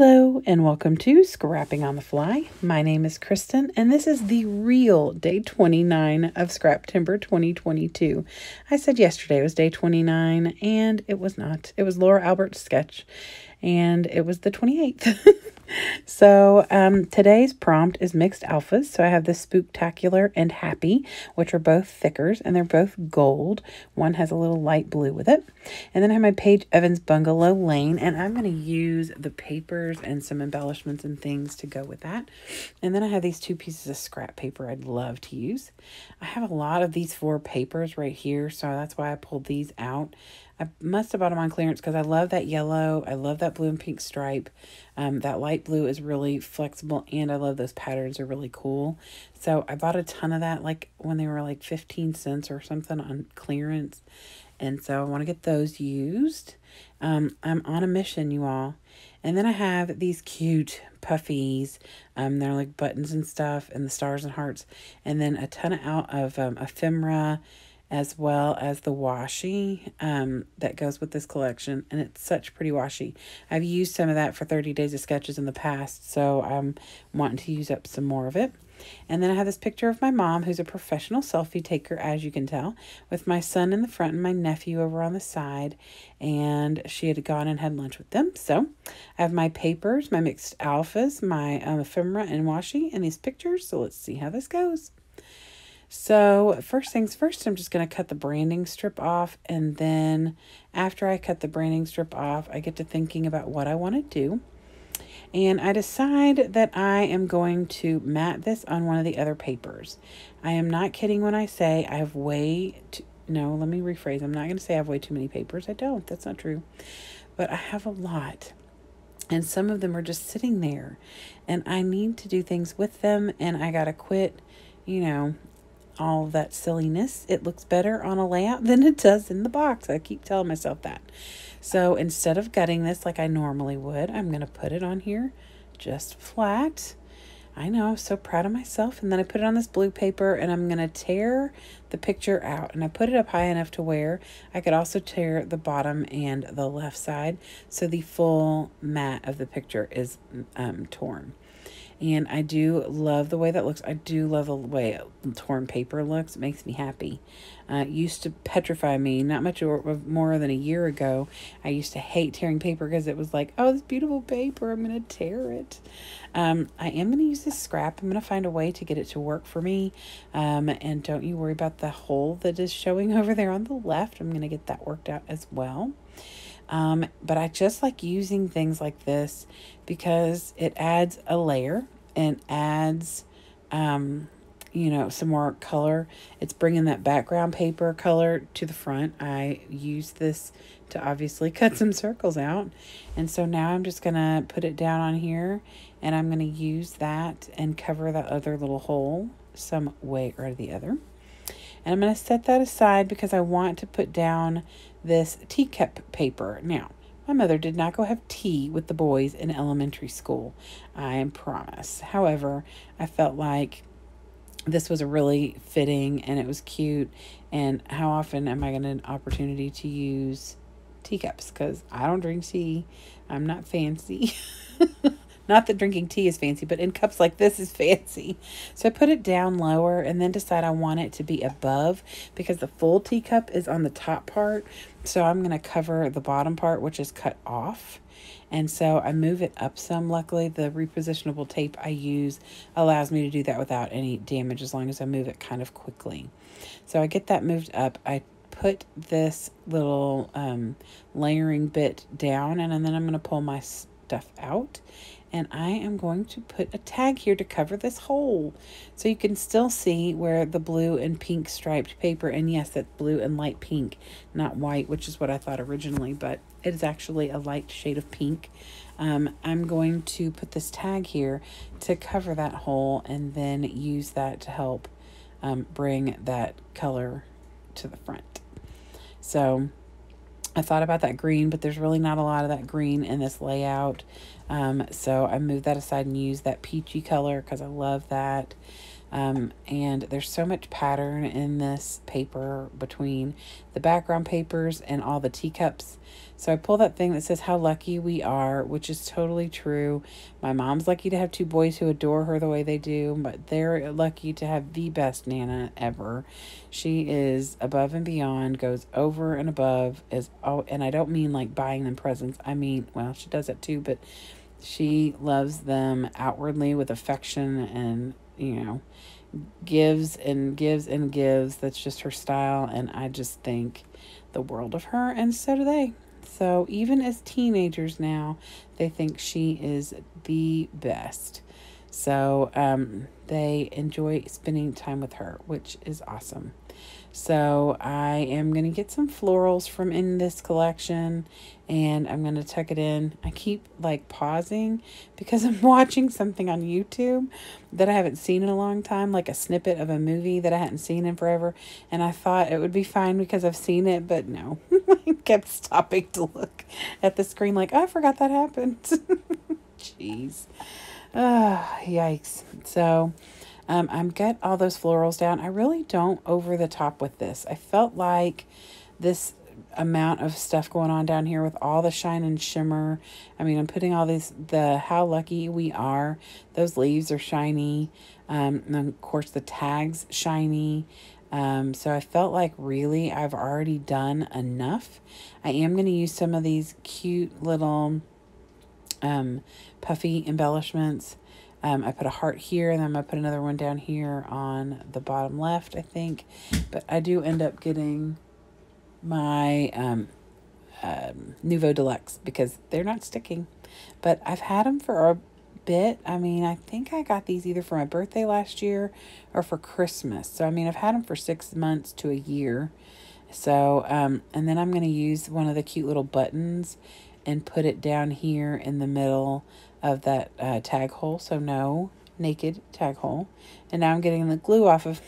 Hello and welcome to Scrapping on the Fly. My name is Kristen and this is the real day 29 of Scrap Timber 2022. I said yesterday was day 29 and it was not. It was Laura Albert's sketch and it was the 28th. So today's prompt is mixed alphas. So I have the Spooktacular and Happy, which are both thickers and they're both gold. One has a little light blue with it. And then I have my Paige Evans Bungalow Lane, and I'm going to use the papers and some embellishments and things to go with that. And then I have these two pieces of scrap paper I'd love to use. I have a lot of these four papers right here, so that's why I pulled these out. I must have bought them on clearance because I love that yellow. I love that blue and pink stripe. That light blue is really flexible, and I love those patterns. Are really cool. So I bought a ton of that, like when they were like 15 cents or something on clearance. And so I want to get those used. I'm on a mission, you all. And then I have these cute puffies. They're like buttons and stuff, and the stars and hearts. And then a ton of ephemera, as well as the washi that goes with this collection. And it's such pretty washi. I've used some of that for 30 Days of Sketches in the past, so I'm wanting to use up some more of it. And then I have this picture of my mom, who's a professional selfie taker, as you can tell, with my son in the front and my nephew over on the side. And she had gone and had lunch with them. So I have my papers, my mixed alphas, my ephemera and washi, and these pictures. So let's see how this goes. So first things first, I'm just going to cut the branding strip off. And then after I cut the branding strip off, I get to thinking about what I want to do. And I decide that I am going to mat this on one of the other papers. I am not kidding when I say I have no, let me rephrase. I'm not going to say I have way too many papers. I don't. That's not true. But I have a lot. And some of them are just sitting there. And I need to do things with them. And I got to quit, all that silliness. It looks better on a layout than it does in the box. I keep telling myself that. So instead of gutting this like I normally would, I'm going to put it on here just flat. I know, I'm so proud of myself. And then I put it on this blue paper and I'm going to tear the picture out. And I put it up high enough to where I could also tear the bottom and the left side. So the full mat of the picture is torn. And I do love the way that looks. I do love the way torn paper looks. It makes me happy. It used to petrify me not much more than a year ago. I used to hate tearing paper because it was like, oh, this beautiful paper, I'm going to tear it. I am going to use this scrap. I'm going to find a way to get it to work for me. And don't you worry about the hole that is showing over there on the left. I'm going to get that worked out as well. But I just like using things like this because it adds a layer and adds, some more color. It's bringing that background paper color to the front. I use this to obviously cut some circles out. And so now I'm just going to put it down on here and I'm going to use that and cover that other little hole some way or the other. And I'm going to set that aside because I want to put down this teacup paper. Now, my mother did not go have tea with the boys in elementary school, I promise. However, I felt like this was a really fitting and it was cute. And how often am I going to have an opportunity to use teacups? Because I don't drink tea. I'm not fancy. Not that drinking tea is fancy, but in cups like this is fancy. So I put it down lower and then decide I want it to be above because the full teacup is on the top part. So I'm going to cover the bottom part, which is cut off. And so I move it up some. Luckily, the repositionable tape I use allows me to do that without any damage as long as I move it kind of quickly. So I get that moved up. I put this little layering bit down and then I'm going to pull my stuff out. And I am going to put a tag here to cover this hole. So you can still see where the blue and pink striped paper, and yes, that's blue and light pink, not white, which is what I thought originally, but it is actually a light shade of pink. I'm going to put this tag here to cover that hole and then use that to help bring that color to the front. So I thought about that green, but there's really not a lot of that green in this layout. So I moved that aside and used that peachy color because I love that. And there's so much pattern in this paper between the background papers and all the teacups. So I pull that thing that says how lucky we are, which is totally true. My mom's lucky to have two boys who adore her the way they do, but they're lucky to have the best Nana ever. She is above and beyond, goes over and above, and I don't mean like buying them presents. I mean, well, she does that too, but she loves them outwardly with affection and, gives and gives and gives. That's just her style. And I just think the world of her. And so do they. So even as teenagers now, they think she is the best. So they enjoy spending time with her, which is awesome. So I am going to get some florals from in this collection and I'm going to tuck it in. I keep like pausing because I'm watching something on YouTube that I haven't seen in a long time, like a snippet of a movie that I hadn't seen in forever. And I thought it would be fine because I've seen it, but no, I kept stopping to look at the screen like, oh, I forgot that happened. Jeez. Yikes. So I'm got all those florals down. I really don't over the top with this. I felt like this amount of stuff going on down here with all the shine and shimmer. I mean, I'm putting all the how lucky we are. Those leaves are shiny. And then of course the tags shiny. So I felt like really I've already done enough. I am going to use some of these cute little puffy embellishments. I put a heart here and then I'm going to put another one down here on the bottom left, I think. But I do end up getting my Nuvo Deluxe because they're not sticking. But I've had them for a bit. I mean, I think I got these either for my birthday last year or for Christmas. So, I mean, I've had them for 6 months to a year. So, and then I'm going to use one of the cute little buttons and put it down here in the middle of that tag hole. So no naked tag hole. And now I'm getting the glue off of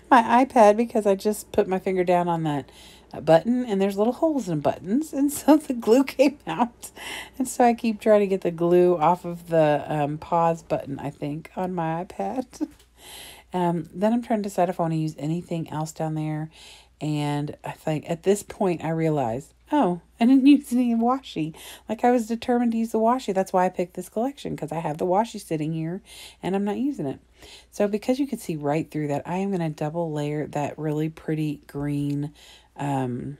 my iPad because I just put my finger down on that button and there's little holes in buttons. And so the glue came out. And so I keep trying to get the glue off of the pause button, I think, on my iPad. Then I'm trying to decide if I want to use anything else down there. And I think at this point I realized, oh, I didn't use any washi. Like I was determined to use the washi. That's why I picked this collection because I have the washi sitting here and I'm not using it. So because you can see right through that, I am going to double layer that really pretty green washi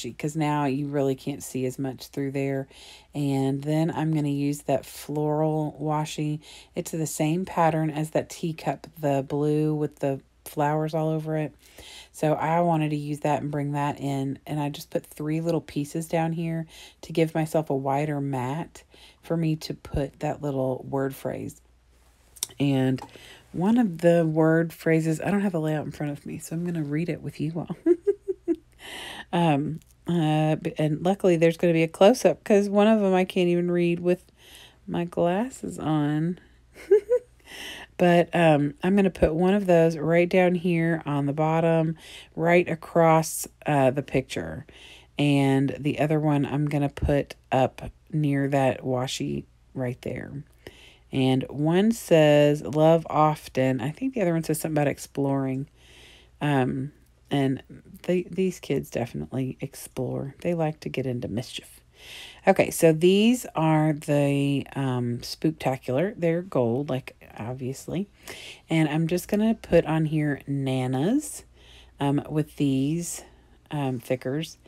because now you really can't see as much through there. And then I'm going to use that floral washi. It's the same pattern as that teacup, the blue with the flowers all over it. So I wanted to use that and bring that in. And I just put 3 little pieces down here to give myself a wider mat for me to put that little word phrase. And one of the word phrases, I don't have a layout in front of me, so I'm going to read it with you all. And luckily there's going to be a close-up because one of them I can't even read with my glasses on. But I'm going to put one of those right down here on the bottom, right across the picture. And the other one I'm going to put up near that washi right there. And one says, love often. I think the other one says something about exploring. And these kids definitely explore. They like to get into mischief. Okay, so these are the Spooktacular. They're gold, like obviously. And I'm just going to put on here Nana's with these thickers.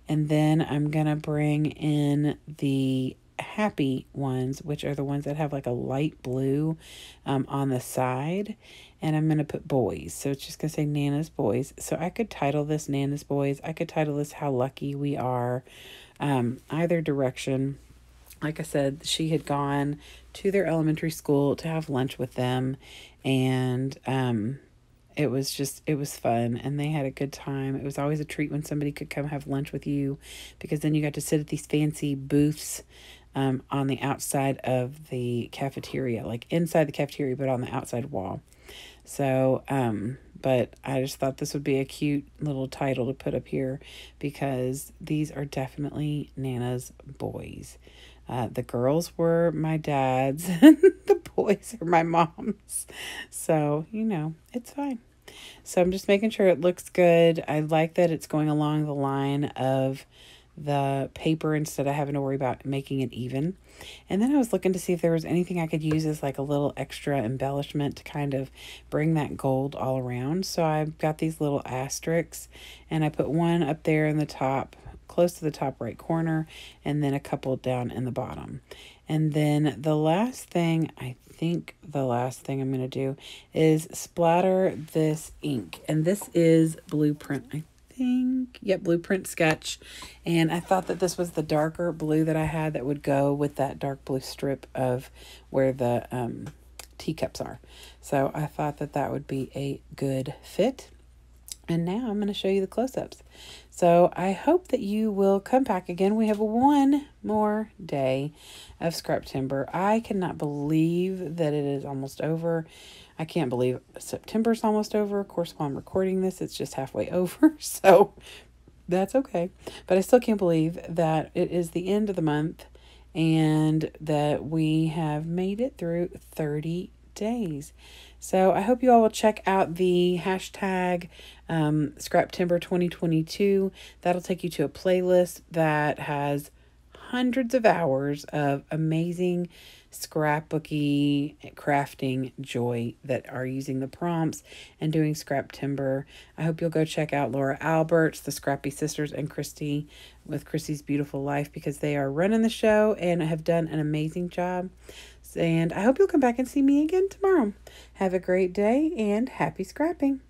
And then I'm going to bring in the Happy ones, which are the ones that have like a light blue on the side. And I'm going to put boys. So it's just going to say Nana's Boys. So I could title this Nana's Boys. I could title this How Lucky We Are. Either direction. Like I said, she had gone to their elementary school to have lunch with them. And it was fun. And they had a good time. It was always a treat when somebody could come have lunch with you. Because then you got to sit at these fancy booths on the outside of the cafeteria. Like inside the cafeteria, but on the outside wall. So, but I just thought this would be a cute little title to put up here because these are definitely Nana's Boys. The girls were my dad's and the boys or my mom's. So, it's fine. So I'm just making sure it looks good. I like that it's going along the line of the paper instead of having to worry about making it even. And then I was looking to see if there was anything I could use as like a little extra embellishment to kind of bring that gold all around. So I've got these little asterisks, and I put one up there in the top, close to the top right corner, and then a couple down in the bottom. And then the last thing I'm going to do is splatter this ink. And this is Blueprint, Blueprint Sketch. And I thought that this was the darker blue that I had that would go with that dark blue strip of where the teacups are. So I thought that that would be a good fit. And now I'm going to show you the close-ups. So I hope that you will come back again. We have one more day of Scraptimber. I cannot believe that it is almost over. I can't believe September's almost over. Of course, while I'm recording this, it's just halfway over. So that's okay. But I still can't believe that it is the end of the month and that we have made it through 30 days. So I hope you all will check out the hashtag Scraptimber 2022. That'll take you to a playlist that has hundreds of hours of amazing scrapbooky crafting joy that are using the prompts and doing Scraptimber. I hope you'll go check out Laura Alberts, the Scrappy Sisters, and Christy with Christy's Beautiful Life, because they are running the show and have done an amazing job. And I hope you'll come back and see me again tomorrow. Have a great day and happy scrapping.